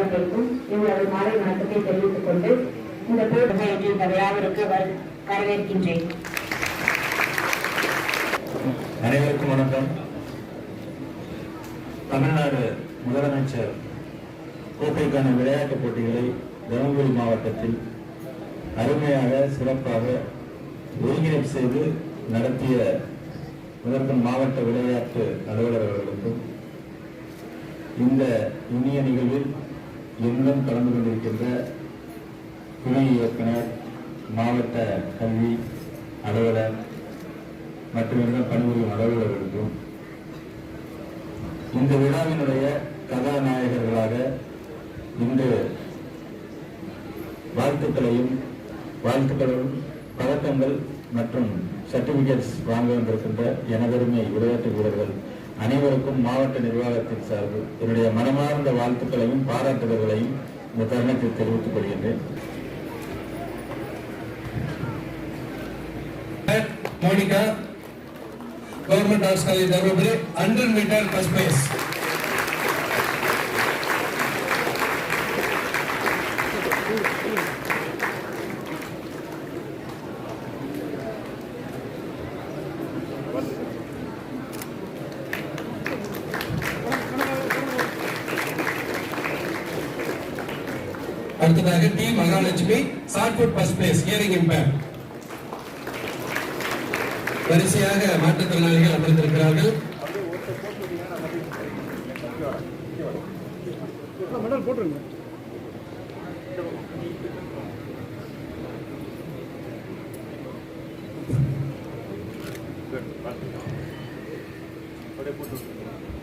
எங்களது மாலை வணக்கத்தை தெரிவித்துக் கொண்டு இந்த போட்டியில் விழாவிற்கு வரவேற்கின்றேன். அனைவருக்கும் வணக்கம். தமிழ்நாடு முதலமைச்சர் கோப்பைக்கான விளையாட்டுப் போட்டிகளை தருமபுரி மாவட்டத்தில் அருமையாக சிறப்பாக ஒருங்கிணைப்பு செய்து நடத்திய முதற்கண் மாவட்ட விளையாட்டு அலுவலர் அவர்களுக்கும் இந்த இனிய நிகழ்வில் என்னுடன் கலந்து கொண்டிருக்கின்ற துணை இயக்குனர், மாவட்ட கல்வி அலுவலர் மற்றும் பணிபுரியும் அலுவலர்களுக்கும் இந்த விழாவினுடைய கதாநாயகர்களாக இன்று வாழ்த்துக்களும் பதக்கங்கள் மற்றும் சர்டிபிகேட்ஸ் வாங்க வந்திருக்கின்ற எனதருமை விளையாட்டு வீரர்கள் அனைவருக்கும் மாவட்ட நிர்வாகத்தின் சார்பில் என்னுடைய மனமார்ந்த வாழ்த்துக்களையும் பாராட்டுதல்களையும் இந்த தருணத்தில் தெரிவித்துக் கொள்கின்றேன். Monika, government arts college Dharmapuri, 100 metre first place. அடுத்ததாக T Mahalakshmi, shot put first place, hearing impaired. வரிசையாக மாற்றுத்திறனாளிகள் அமர்ந்திருக்கிறார்கள்.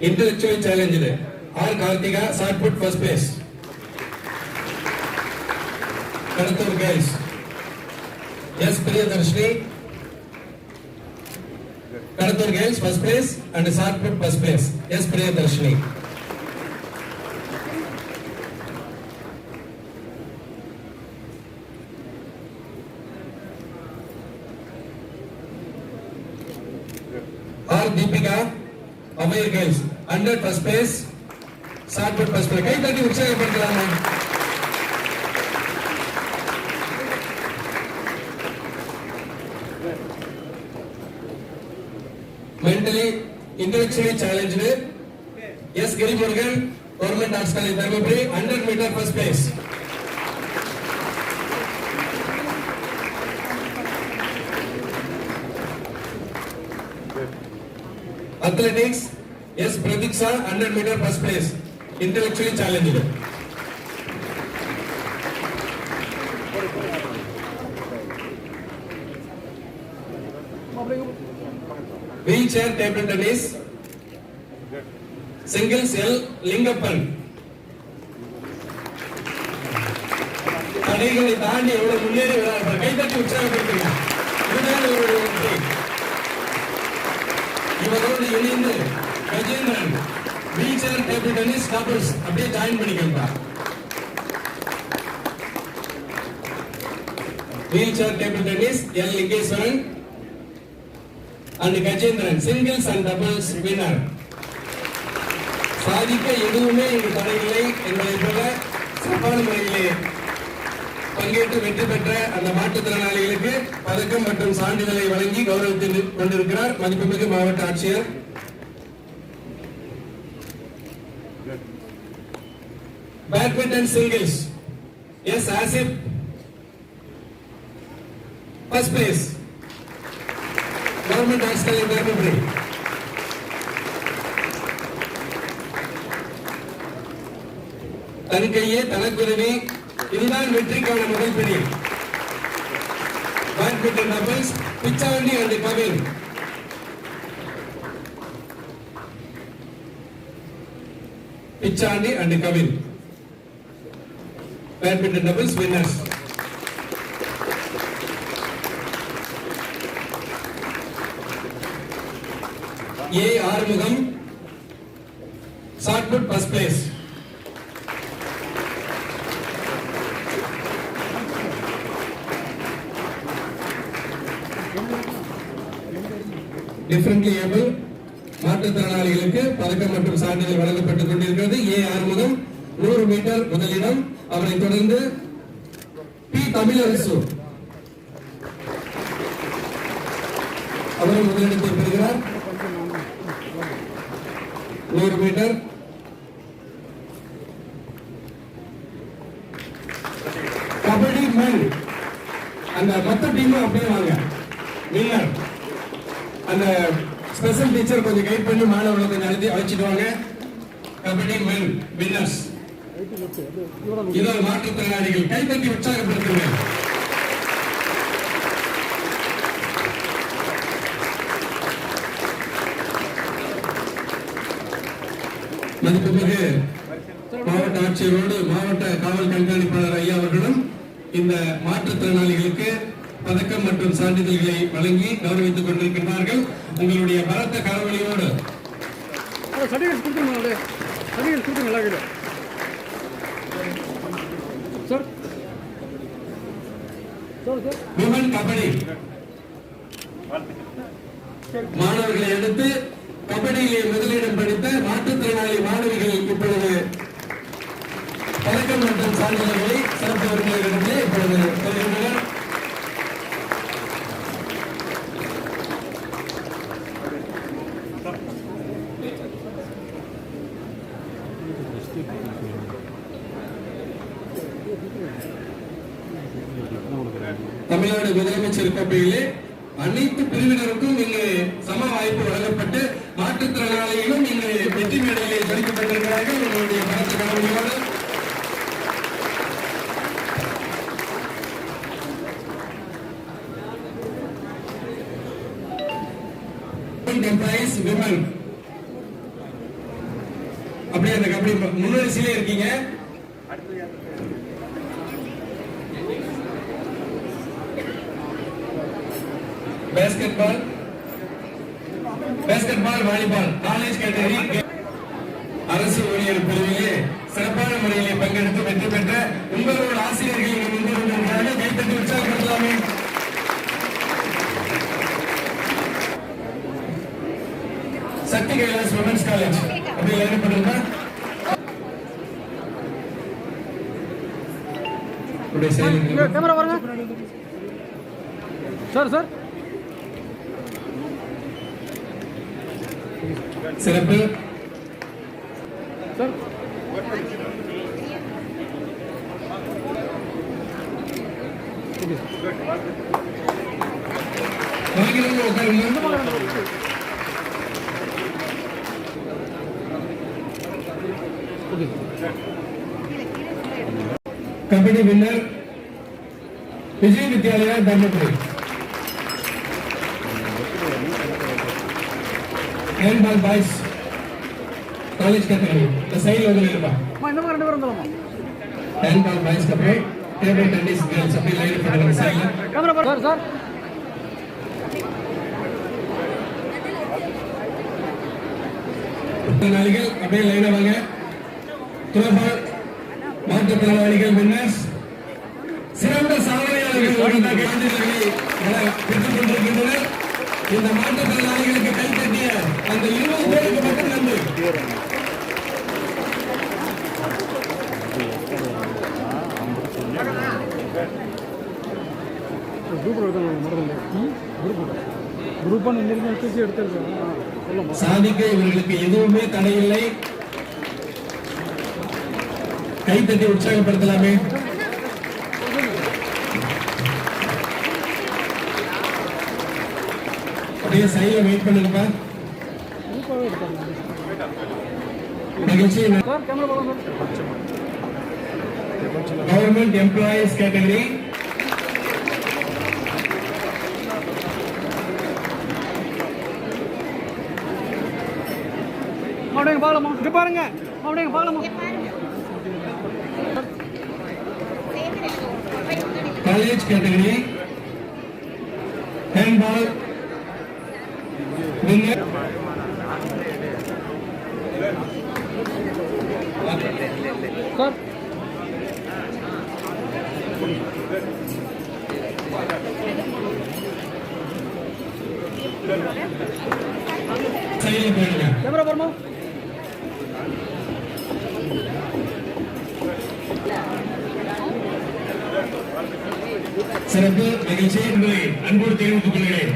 Intellectual challenge R Karthika, shot put first place. Kadathur girls S Priyadarshini, Kadathur girls first place and shot put first place, S Priyadarshini. R Deepika, Ameer girls 100 first place, shot put first place. கை தட்டி உற்சாகப்படுத்தலாமா? mentally intellectually challenged S Giri Murugan, Government Arts College Dharmaburi, 100 meter first place. Athletics S Pradiksha, 100 meter first place, intellectually challenged. Wheelchair table tennis, singles L Lingappan. தடைகளை தாண்டி எவ்வளவு முன்னேறி வரார்கள், கைதட்டி உற்சாகப்படுத்துங்க. இவரோடு இணைந்து Gajendran wheelchair table tennis doubles அப்படியே join பண்ணிக்கோங்க. Wheelchair table tennis L Lingeswaran and Gajendran, singles and doubles winner. சாதிக்க எதுவுமே இங்கு தடையில்லை என்பதை போல சிறப்பான முறையிலே பங்கேற்று வெற்றி பெற்ற அந்த மாற்றுத்திறனாளிகளுக்கு பதக்கம் மற்றும் சான்றிதழை வழங்கி கௌரவித்துக் கொண்டிருக்கிறார் மதிப்புமிகு மாவட்ட ஆட்சியர். Badminton singles S Asif, first place, Government Arts College Dharmaburi. தன் கையே தனக்குருவி, இதுதான் வெற்றிக்கான முதல் படி. Badminton doubles Pichandi and Kavin. Pichandi and Kavin badminton doubles winners. A Arumugam, shot put first place. Differently able மாற்றுத்திறனாளிகளுக்கு பதக்கம் மற்றும் சான்றிதழ் வழங்கப்பட்டுக் கொண்டிருக்கிறது. ஏ ஆறுமுகம் 100 மீட்டர் முதலிடம். அவரைத் தொடர்ந்து பி தமிழரசு அவரும் முதலிடத்தை பெறுகிறார். 100 மீட்டர். கபடி மென் அந்த மொத்த டீமும் அப்படியே வாங்க. வின்னர் அந்த ஸ்பெஷல் டீச்சர் கொஞ்சம் கைட் பண்ணி மாணவர்களை கொஞ்சம் அழைச்சிட்டு வாங்க. கபடி மென் வின்னர்ஸ். இதோ மாற்றுத்திறனாளிகள் கைத்தட்டி உற்சாகப்படுத்துங்க. மதிப்புமிகு மாவட்ட ஆட்சியரோடு மாவட்ட காவல் கண்காணிப்பாளர் ஐயா அவர்களும் இந்த மாற்றுத்திறனாளிகளுக்கு பதக்கம் மற்றும் சான்றிதழ்களை வழங்கி கௌரவித்துக் கொண்டிருக்கின்றார்கள். உங்களுடைய பலத்த கரவொலியோடு விமன் கபடி மாணவர்களை அடுத்து கபடியிலே முதலிடம் படித்த மாற்றுத்திறனாளி மாணவிகள் இப்பொழுது பதக்கம் மற்றும் சான்றிதழ்களை சிறப்பு விருந்தினரிடத்திலே இப்பொழுது பெறுகின்றனர். தமிழ்நாடு முதலமைச்சர் கோப்பையிலே அனைத்து பிரிவினருக்கும் இங்கு சம வாய்ப்பு வழங்கப்பட்டு மாற்றுத்திறனாளிகளும் இங்கு வெற்றி மேடையிலே ஜொலிக்கப்பட்டிருக்கிறார்கள். உங்களுடைய பலத்த கவனியோடு விமன் அப்படியே அந்த கபடி முன்னரிசையிலே இருக்கீங்க. பேஸ்கெட்பால் வாலிபால் காலேஜ் கேட்டகரி அரசு ஊழியர் பிரிவிலே சிறப்பான முறையிலே பங்கெடுத்து வெற்றி பெற்ற உங்களோட ஆசிரியர்கள் இங்கு முன்பு கொண்டிருக்கிறார்கள். கைத்தட்டி உற்சாகப்படுத்தலாமே. சக்தி கைலாஸ் விமன்ஸ் காலேஜ் அப்படி எழுதப்பட்டிருக்கா? கேமரா பாருங்க சார். சார் சிறப்பு sir. Kabaddi winner Vijay Vidyalaya Dharmapuri. Handball boys college category இந்த சைடுல வந்து நில்லுப்பா. இந்த மாதிரி 2 பேரும் வந்துருமா? Handball boys kabaddi table tennis girls அப்படி லைன் பண்ணுங்க சைடுல. கேமரா பாருங்க சார். நாளிகள் அப்படியே லைனா வாங்க. த்ரோபால் மாற்றுத்திறனாளிகள் வின்னர்ஸ் சிறந்த சாதனையாளர்கள் பெற்றுக் கொண்டிருக்கின்றனர். இந்த மாற்றுத்திறனாளிகளுக்கு கைத்தட்டிய அந்த 20 பேருக்கு மட்டும் நன்றி. சாதிக்க இவர்களுக்கு எதுவுமே தடையில்லை. கைத்தட்டி உற்சாகப்படுத்தலாமே. அப்படியே சைடுல வெயிட் பண்ணுங்கப்பா. நிகழ்ச்சி கவர்மெண்ட் எம்ப்ளாயீஸ் கேட்டகரி அப்படியே பாக்கலாமா? இங்க பாருங்க. அப்படியே பாக்கலாமா? College category handball winner sir. சைடுல போயிடுங்க. கேமரா பாருமா? சிறப்பு நிகழ்ச்சி என்பதை அன்போடு தெரிவித்துக் கொள்கிறேன்.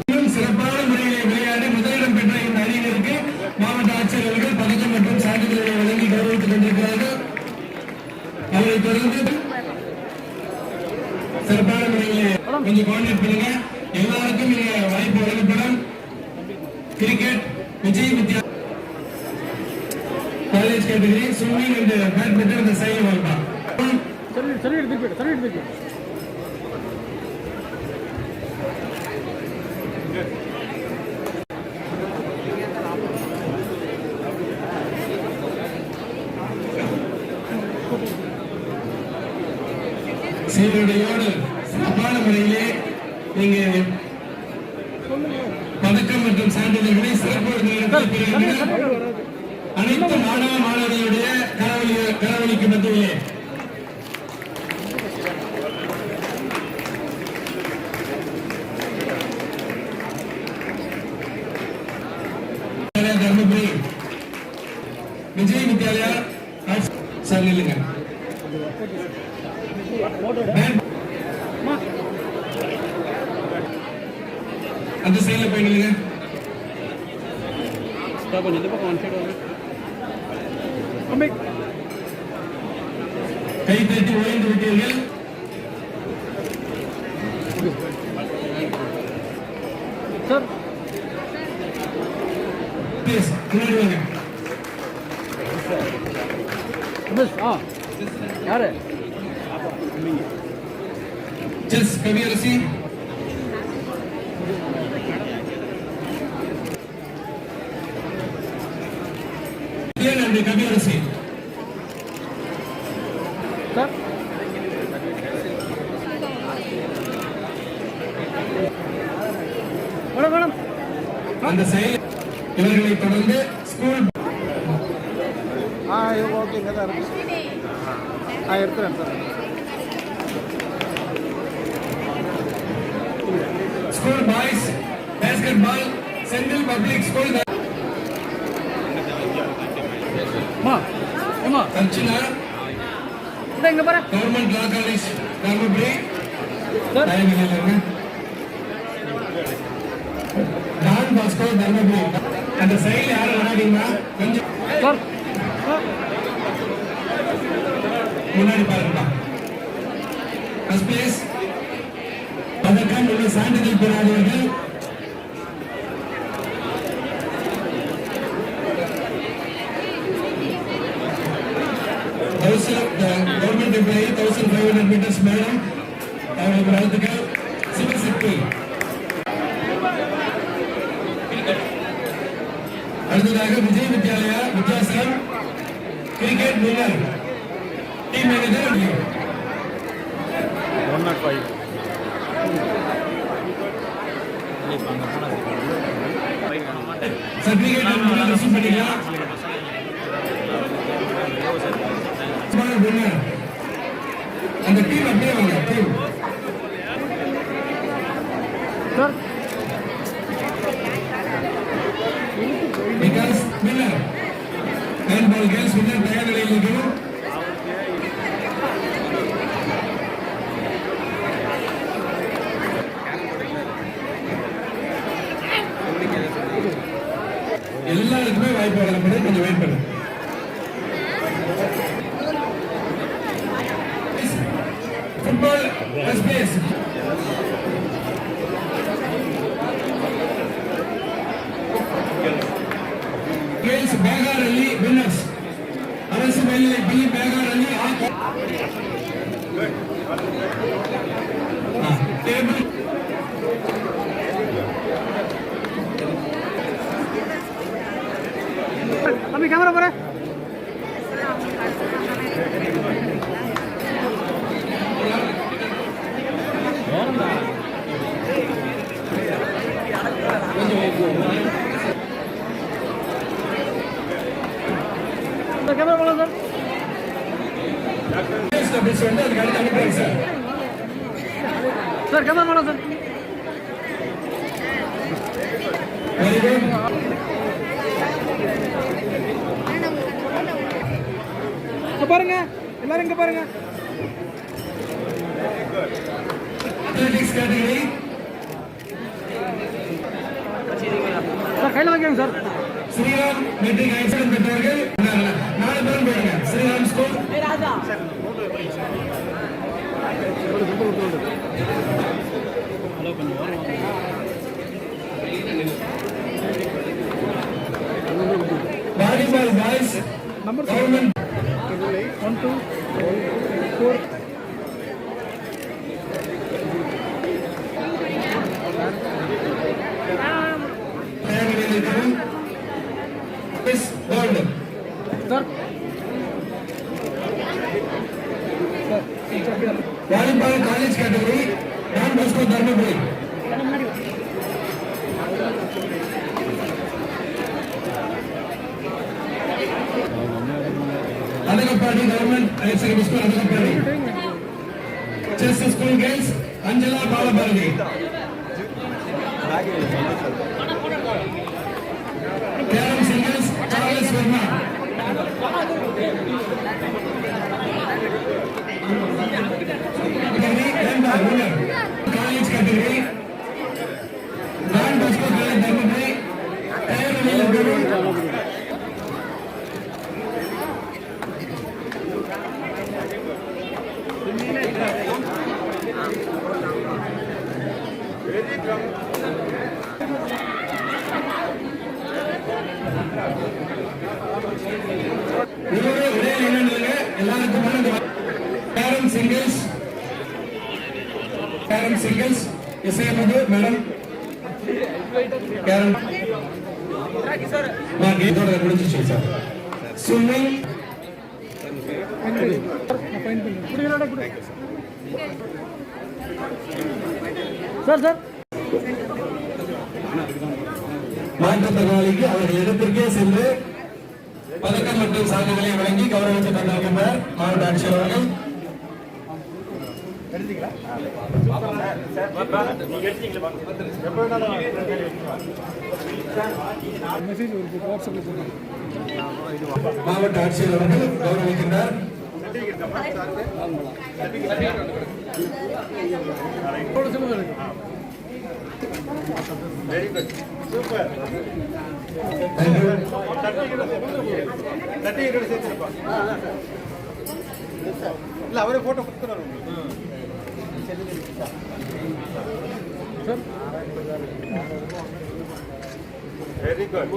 இன்னும் சிறப்பான முறையிலே விளையாடி முதலிடம் பெற்ற இந்த அணியினருக்கு மாவட்ட ஆட்சியர் அவர்கள் பதக்கம் மற்றும் சான்றிதழ்களை வழங்கி கௌரவித்துக் கொண்டிருக்கிறார்கள். அவரை தொடர்ந்து சிறப்பான முறையிலே கொஞ்சம் கோஆர்டினேட் பண்ணுங்க. எல்லாருக்கும் இங்க வாய்ப்பு வழங்கப்படும். Cricket Vijay Vidya college category, swimming and badminton இந்த சைடு வரலாம். சீருடையோடு சிறப்பான முறையிலே நீங்க பதக்கம் மற்றும் சான்றிதழ்களை சிறப்பு அனைத்து மாணவ மாணவர்களுடைய கரவொலிக்கு மத்தியிலே தர்மபுரி விஜய் வித்யாலயா சார் நில்லுங்க. அந்த சைட்ல போய் நில்லுங்க. கை தட்டி ஓய்ந்து விட்டீர்கள். சார் முன்னாடி வாங்க. யாரு செஸ் கவியரசி நன்றி. கவியரசி சார் மேடம் அந்த செயல் இவர்களை தொடர்ந்து ஸ்கூல் ஓகே இங்கே தான் இருக்கு. எடுத்துறேன் sir. School boys basketball central public school Archana இங்க பாரு. Government law college Dharmapuri sir Don Bosco Dharmapuri. அந்த சைடுல யாரும் வராதீங்களா? கொஞ்சம் சார் முன்னாடி பாருங்க. ஃபர்ஸ்ட் பிளேஸ் பதக்கம் உள்ள சான்றிதழ் பெறாதவர்கள் கவர்மெண்ட் எம்ப்ளாயி 1500 மீட்டர்ஸ் மேடம் அவர்களுக்கு வாழ்த்துக்கள். சிவசக்தி அடுத்ததாக விஜய் வித்யாலயா வித்யாசம் cricket winner team manager 105 certificate receive பண்ணிக்கலாம். வின்னர் அந்த டீம் அப்படியே வாங்க. Team sir Vikas winner handball girls winner தயார் நிலையில் இருக்கிறோம். எல்லாருக்குமே வாய்ப்பு வழங்கப்படும். கொஞ்சம் வெயிட் பண்ணுங்க. ஃபுட்பால் ஸ்பேஸ் கேர்ள்ஸ் பேகார் அலி வின்னர்ஸ் அரசு மேல்நிலை பள்ளி பேகார் அலி டேபிள் தம்பி கேமரா பாரு. கேமரா போலாம் சார். அதுக்கு அடுத்து அனுப்புறேன் சார். சார் கேமரா போலாம் சார். Very good. பாருங்க எல்லாரும் இங்க பாருங்க. athletics category சார் கையில வைக்கணும் சார். ஸ்ரீராம் மெட்ரிக் ஹைஸ்கூல் பெற்றவர்கள் 4 பேரும் போயிடுங்க. Sriram school volleyball boys number government 1 2 4 தயாரிகளில் இருக்கிறோம். Miss gold sir. Volleyball college category Don Bosco Dharmapuri. Adhagapadi government higher secondary school Adhagapadi. Chess school girls Anjala Balabharathi. Carrom singles Charles Varma. College category Don Bosco college Dharmapuri. தயாரிகளில் இருக்கிறோம். இதோட ஒரே line இல்லைங்க, எல்லாருக்கும் carrom singles Isaiyamudhu madam carrom இதோட முடிஞ்சிச்சு சார். ஸ்விம்மிங் சார் சார் மாற்றுத்திறனாளிக்கு அவர்கள் இடத்திற்கே சென்று பதக்கம் மற்றும் சான்றிதழை வழங்கி கௌரவித்துக் கொண்டிருக்கின்றார் மாவட்ட ஆட்சியர் அவர்கள். மெசேஜ் ஒரு வாட்ஸ்அப்ல போடுங்க. மாவட்ட ஆட்சியர் அவர்கள் கௌரவிக்கின்றார். Very good super. Thank you. Certificate சேர்த்துருப்பா. இல்லை அவரே ஃபோட்டோ கொடுத்துறாரு வெரி குட்.